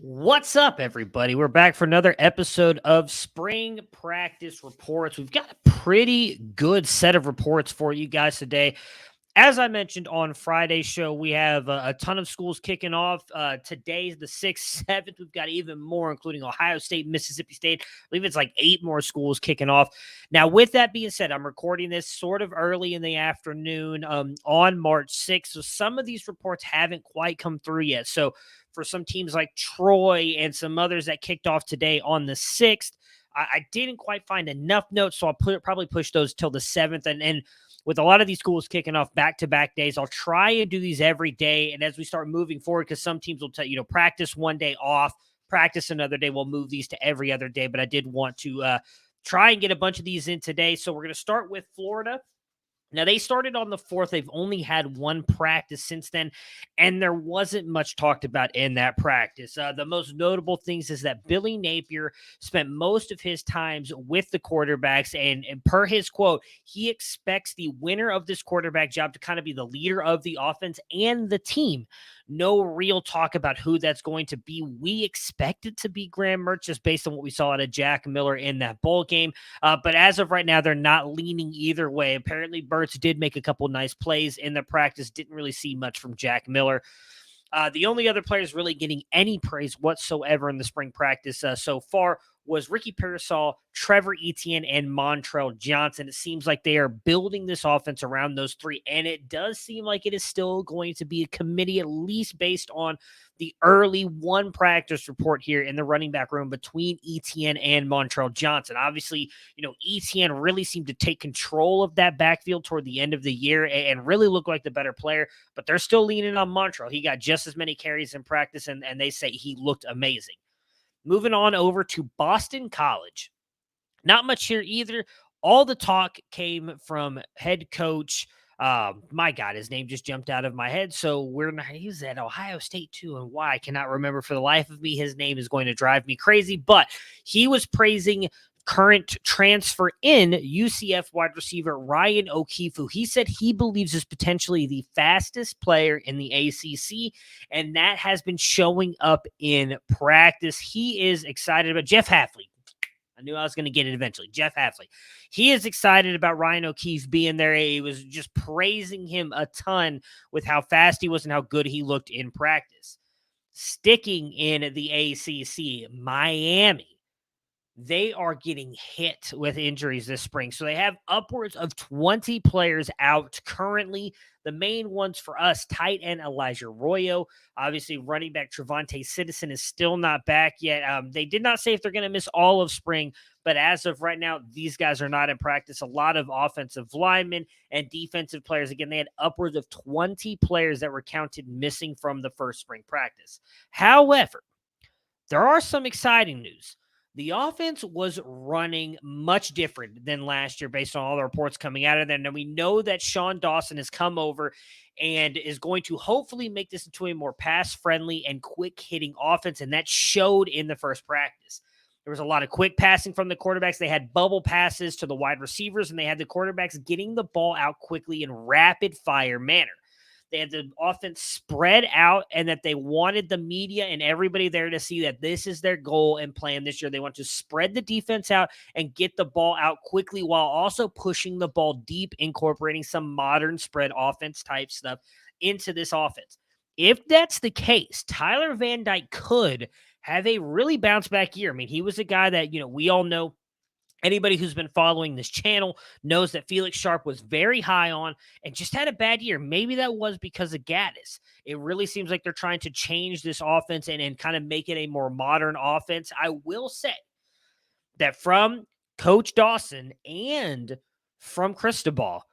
What's up, everybody? We're back for another episode of Spring Practice Reports. We've got a pretty good set of reports for you guys today. As I mentioned on Friday's show, we have a ton of schools kicking off. Today's the 6th, 7th. We've got even more, including Ohio State, Mississippi State. I believe it's like 8 more schools kicking off. Now, with that being said, I'm recording this sort of early in the afternoon on March 6th. So some of these reports haven't quite come through yet. So for some teams like Troy and some others that kicked off today on the 6th, I didn't quite find enough notes. So I'll probably push those till the 7th. And with a lot of these schools kicking off back-to-back days, I'll try and do these every day. And as we start moving forward, because some teams will tell you, practice one day off, practice another day. We'll move these to every other day. But I did want to try and get a bunch of these in today. So we're going to start with Florida. Now, they started on the 4th. They've only had one practice since then, and there wasn't much talked about in that practice. The most notable things is that Billy Napier spent most of his times with the quarterbacks, and per his quote, he expects the winner of this quarterback job to kind of be the leader of the offense and the team. No real talk about who that's going to be. We expect it to be Graham Mertz just based on what we saw out of Jack Miller in that bowl game. But as of right now, they're not leaning either way. Apparently, Mertz did make a couple nice plays in the practice. Didn't really see much from Jack Miller. The only other players really getting any praise whatsoever in the spring practice so far was Ricky Pearsall, Trevor Etienne, and Montrell Johnson. It seems like they are building this offense around those three, and it does seem like it is still going to be a committee, at least based on the early one practice report here in the running back room between Etienne and Montrell Johnson. Obviously, Etienne really seemed to take control of that backfield toward the end of the year and really look like the better player, but they're still leaning on Montrell. He got just as many carries in practice, and they say he looked amazing. Moving on over to Boston College. Not much here either. All the talk came from head coach. My God, his name just jumped out of my head. So he's at Ohio State too. And why I cannot remember for the life of me. His name is going to drive me crazy. But he was praising current transfer in UCF wide receiver Ryan O'Keefe, who he said he believes is potentially the fastest player in the ACC, and that has been showing up in practice. He is excited about Jeff Hafley. I knew I was going to get it eventually. Jeff Hafley. He is excited about Ryan O'Keefe being there. He was just praising him a ton with how fast he was and how good he looked in practice. Sticking in the ACC, Miami. They are getting hit with injuries this spring. So they have upwards of 20 players out currently. The main ones for us, tight end Elijah Arroyo. Obviously, running back Trevante Citizen is still not back yet. They did not say if they're going to miss all of spring, but as of right now, these guys are not in practice. A lot of offensive linemen and defensive players. Again, they had upwards of 20 players that were counted missing from the first spring practice. However, there are some exciting news. The offense was running much different than last year based on all the reports coming out of there. And we know that Sean Dawson has come over and is going to hopefully make this into a more pass-friendly and quick-hitting offense, and that showed in the first practice. There was a lot of quick passing from the quarterbacks. They had bubble passes to the wide receivers, and they had the quarterbacks getting the ball out quickly in rapid-fire manner. They had the offense spread out, and that they wanted the media and everybody there to see that this is their goal and plan this year. They want to spread the defense out and get the ball out quickly while also pushing the ball deep, incorporating some modern spread offense type stuff into this offense. If that's the case, Tyler Van Dyke could have a really bounce back year. I mean, he was a guy that, we all know. Anybody who's been following this channel knows that Felix Sharp was very high on and just had a bad year. Maybe that was because of Gaddis. It really seems like they're trying to change this offense and kind of make it a more modern offense. I will say that from Coach Dawson and from Cristobal,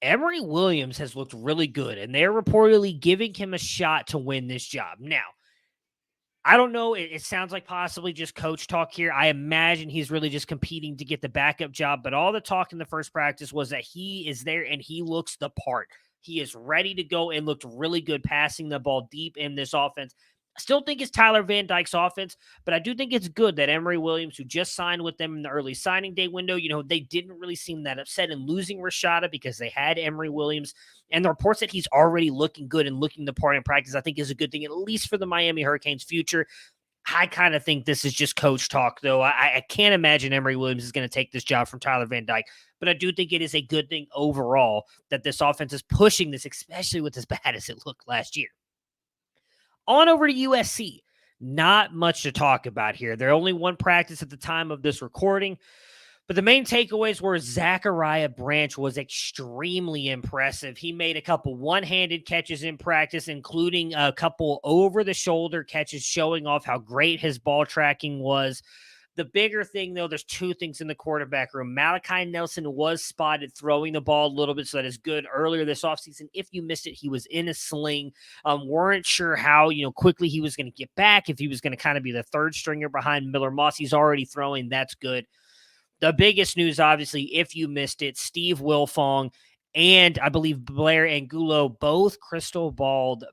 Emory Williams has looked really good, and they're reportedly giving him a shot to win this job. Now, I don't know. It sounds like possibly just coach talk here. I imagine he's really just competing to get the backup job. But all the talk in the first practice was that he is there and he looks the part. He is ready to go and looked really good passing the ball deep in this offense. I still think it's Tyler Van Dyke's offense, but I do think it's good that Emory Williams, who just signed with them in the early signing day window, they didn't really seem that upset in losing Rashada because they had Emory Williams. And the reports that he's already looking good and looking the part in practice, I think is a good thing, at least for the Miami Hurricanes' future. I kind of think this is just coach talk, though. I can't imagine Emory Williams is going to take this job from Tyler Van Dyke, but I do think it is a good thing overall that this offense is pushing this, especially with as bad as it looked last year. On over to USC. Not much to talk about here. They're only one practice at the time of this recording. But the main takeaways were Zachariah Branch was extremely impressive. He made a couple one-handed catches in practice, including a couple over-the-shoulder catches showing off how great his ball tracking was. The bigger thing, though, there's two things in the quarterback room. Malachi Nelson was spotted throwing the ball a little bit, so that is good. Earlier this offseason, if you missed it, he was in a sling. Weren't sure how, quickly he was going to get back, if he was going to kind of be the third stringer behind Miller Moss. He's already throwing. That's good. The biggest news, obviously, if you missed it, Steve Wilfong and I believe Blair Angulo both crystal balled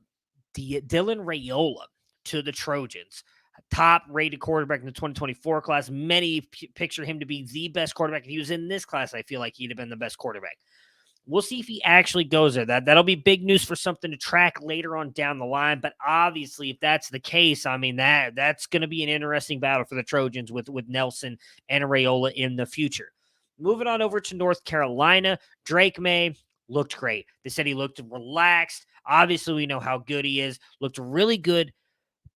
Dylan Raiola to the Trojans. Top-rated quarterback in the 2024 class. Many picture him to be the best quarterback. If he was in this class, I feel like he'd have been the best quarterback. We'll see if he actually goes there. That'll be big news for something to track later on down the line. But obviously, if that's the case, I mean, that's going to be an interesting battle for the Trojans with Nelson and Raiola in the future. Moving on over to North Carolina, Drake May looked great. They said he looked relaxed. Obviously, we know how good he is. Looked really good.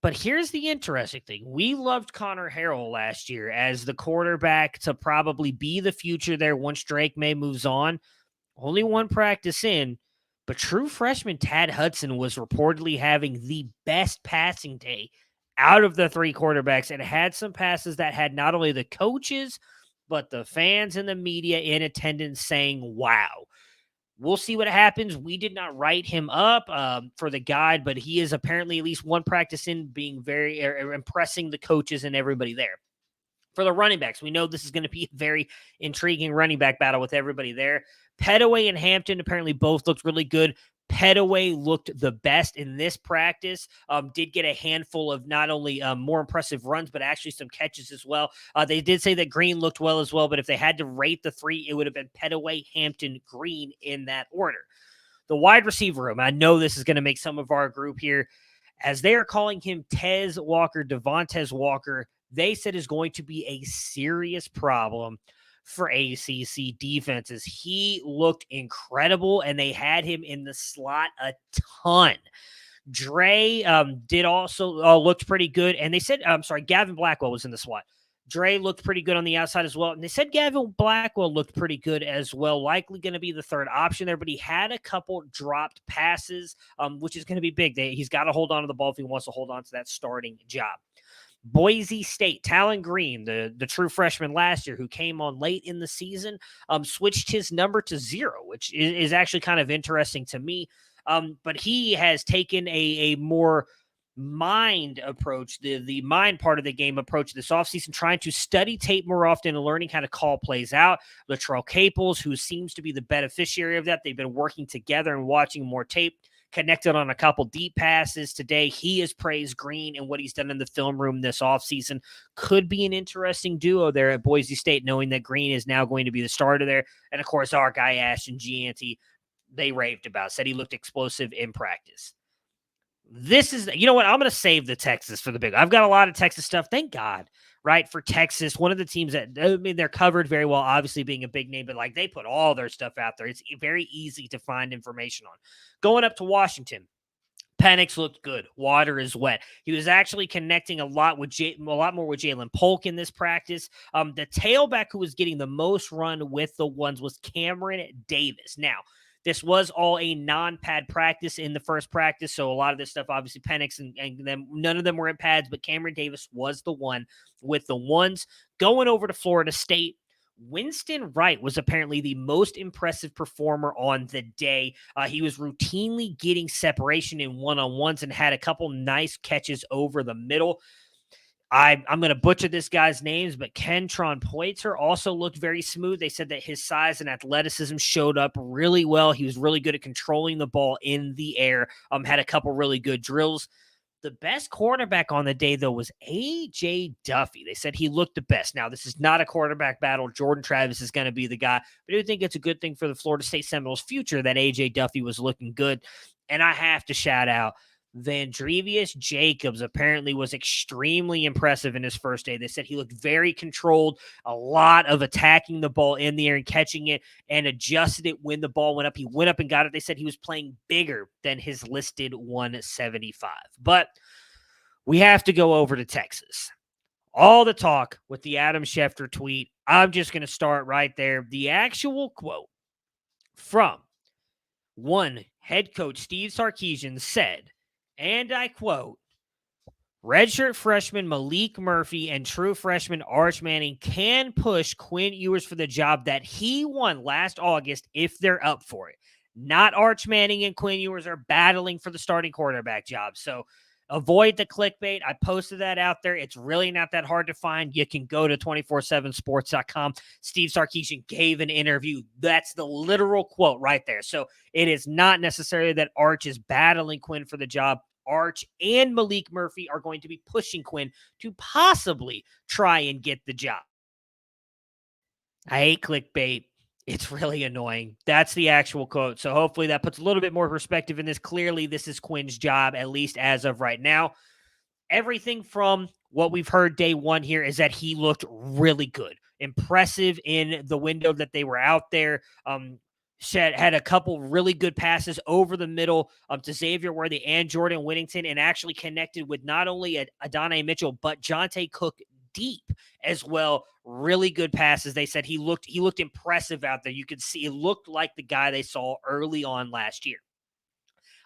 But here's the interesting thing. We loved Connor Harrell last year as the quarterback to probably be the future there once Drake May moves on. Only one practice in, but true freshman Tad Hudson was reportedly having the best passing day out of the three quarterbacks and had some passes that had not only the coaches, but the fans and the media in attendance saying, wow. We'll see what happens. We did not write him up for the guide, but he is apparently at least one practice in being very impressing the coaches and everybody there. For the running backs, we know this is going to be a very intriguing running back battle with everybody there. Pettaway and Hampton apparently both looked really good. Pettaway looked the best in this practice, did get a handful of not only more impressive runs, but actually some catches as well. They did say that Green looked well as well, but if they had to rate the three, it would have been Pettaway, Hampton, Green in that order. The wide receiver room, I know this is going to make some of our group here, as they are calling him Devontez Walker, they said is going to be a serious problem for ACC defenses. He looked incredible, and they had him in the slot a ton. Dre did also looked pretty good, and they said, Gavin Blackwell was in the slot. Dre looked pretty good on the outside as well, and they said Gavin Blackwell looked pretty good as well, likely going to be the third option there, but he had a couple dropped passes, which is going to be big. He's got to hold on to the ball if he wants to hold on to that starting job. Boise State, Talon Green, the true freshman last year who came on late in the season, switched his number to 0, which is actually kind of interesting to me. But he has taken a more mind approach, the mind part of the game approach this offseason, trying to study tape more often and learning how to call plays out. Latrell Caples, who seems to be the beneficiary of that, they've been working together and watching more tape. Connected on a couple deep passes today. He has praised Green and what he's done in the film room this offseason. Could be an interesting duo there at Boise State, knowing that Green is now going to be the starter there. And, of course, our guy Ashton Gianti, they raved about, said he looked explosive in practice. This is, you know what, I'm going to save the Texas for the big. I've got a lot of Texas stuff. Thank God, right, for Texas. One of the teams that, I mean, they're covered very well, obviously being a big name, but like they put all their stuff out there. It's very easy to find information on. Going up to Washington, Penix looked good. Water is wet. He was actually connecting a lot more with Jalen Polk in this practice. The tailback who was getting the most run with the ones was Cameron Davis. Now, this was all a non-pad practice in the first practice, so a lot of this stuff, obviously, Penix and them, none of them were in pads, but Cameron Davis was the one with the ones. Going over to Florida State, Winston Wright was apparently the most impressive performer on the day. He was routinely getting separation in one-on-ones and had a couple nice catches over the middle. I'm going to butcher this guy's names, but Kentron Poitzer also looked very smooth. They said that his size and athleticism showed up really well. He was really good at controlling the ball in the air, had a couple really good drills. The best quarterback on the day, though, was A.J. Duffy. They said he looked the best. Now, this is not a quarterback battle. Jordan Travis is going to be the guy. But I do think it's a good thing for the Florida State Seminoles' future that A.J. Duffy was looking good. And I have to shout out Vandrevius Jacobs apparently was extremely impressive in his first day. They said he looked very controlled, a lot of attacking the ball in the air and catching it, and adjusted it when the ball went up. He went up and got it. They said he was playing bigger than his listed 175. But we have to go over to Texas. All the talk with the Adam Schefter tweet. I'm just going to start right there. The actual quote from one head coach, Steve Sarkisian, said, and I quote, redshirt freshman Malik Murphy and true freshman Arch Manning can push Quinn Ewers for the job that he won last August if they're up for it. Not Arch Manning and Quinn Ewers are battling for the starting quarterback job. So avoid the clickbait. I posted that out there. It's really not that hard to find. You can go to 247sports.com. Steve Sarkisian gave an interview. That's the literal quote right there. So it is not necessarily that Arch is battling Quinn for the job. Arch and Malik Murphy are going to be pushing Quinn to possibly try and get the job. I hate clickbait. It's really annoying. That's the actual quote. So hopefully that puts a little bit more perspective in this. Clearly, this is Quinn's job, at least as of right now. Everything from what we've heard day one here is that he looked really good. Impressive in the window that they were out there. Had a couple really good passes over the middle to Xavier Worthy and Jordan Whittington, and actually connected with not only Adonai Mitchell, but Jonte Cook deep as well. Really good passes. They said he looked impressive out there. You could see it looked like the guy they saw early on last year.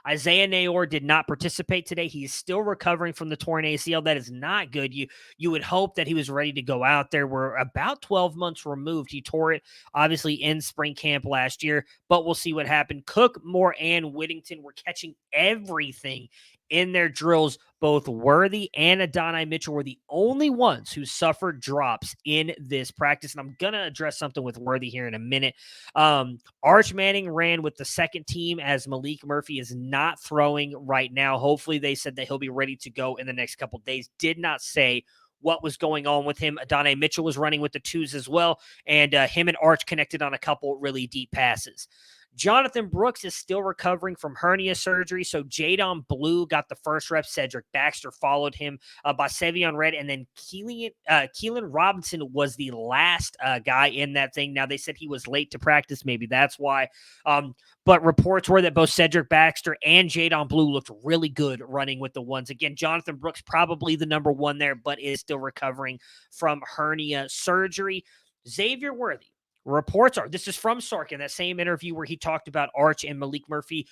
Isaiah Nayor did not participate today. He is still recovering from the torn ACL. That is not good. You would hope that he was ready to go out there. We're about 12 months removed. He tore it, obviously, in spring camp last year, but we'll see what happened. Cook, Moore, and Whittington were catching everything in their drills. Both Worthy and Adonai Mitchell were the only ones who suffered drops in this practice. And I'm going to address something with Worthy here in a minute. Arch Manning ran with the second team as Malik Murphy is not throwing right now. Hopefully they said that he'll be ready to go in the next couple days. Did not say what was going on with him. Adonai Mitchell was running with the twos as well, and him and Arch connected on a couple really deep passes. Jonathan Brooks is still recovering from hernia surgery, so Jadon Blue got the first rep. Cedric Baxter followed him by Savion Red, and then Keelan Robinson was the last guy in that thing. Now, they said he was late to practice. Maybe that's why. But reports were that both Cedric Baxter and Jadon Blue looked really good running with the ones. Again, Jonathan Brooks probably the number one there, but is still recovering from hernia surgery. Xavier Worthy. Reports are, this is from Sark in that same interview where he talked about Arch and Malik Murphy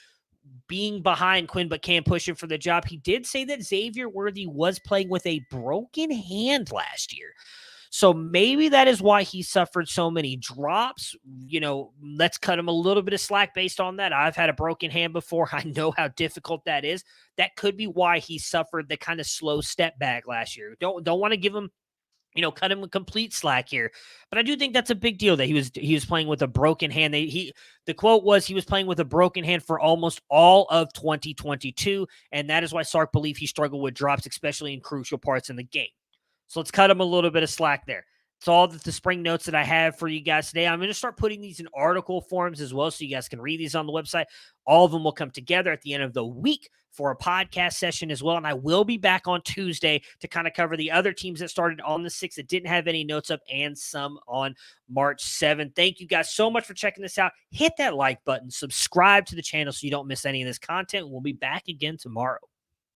being behind Quinn but can't push him for the job. He did say that Xavier Worthy was playing with a broken hand last year. So maybe that is why he suffered so many drops. Let's cut him a little bit of slack based on that. I've had a broken hand before. I know how difficult that is. That could be why he suffered the kind of slow step back last year. Don't want to give him cut him a complete slack here. But I do think that's a big deal that he was playing with a broken hand. The quote was he was playing with a broken hand for almost all of 2022, and that is why Sark believed he struggled with drops, especially in crucial parts in the game. So let's cut him a little bit of slack there. It's all the spring notes that I have for you guys today. I'm going to start putting these in article forms as well, so you guys can read these on the website. All of them will come together at the end of the week for a podcast session as well. And I will be back on Tuesday to kind of cover the other teams that started on the 6th that didn't have any notes up, and some on March 7th. Thank you guys so much for checking this out. Hit that like button, subscribe to the channel so you don't miss any of this content. We'll be back again tomorrow.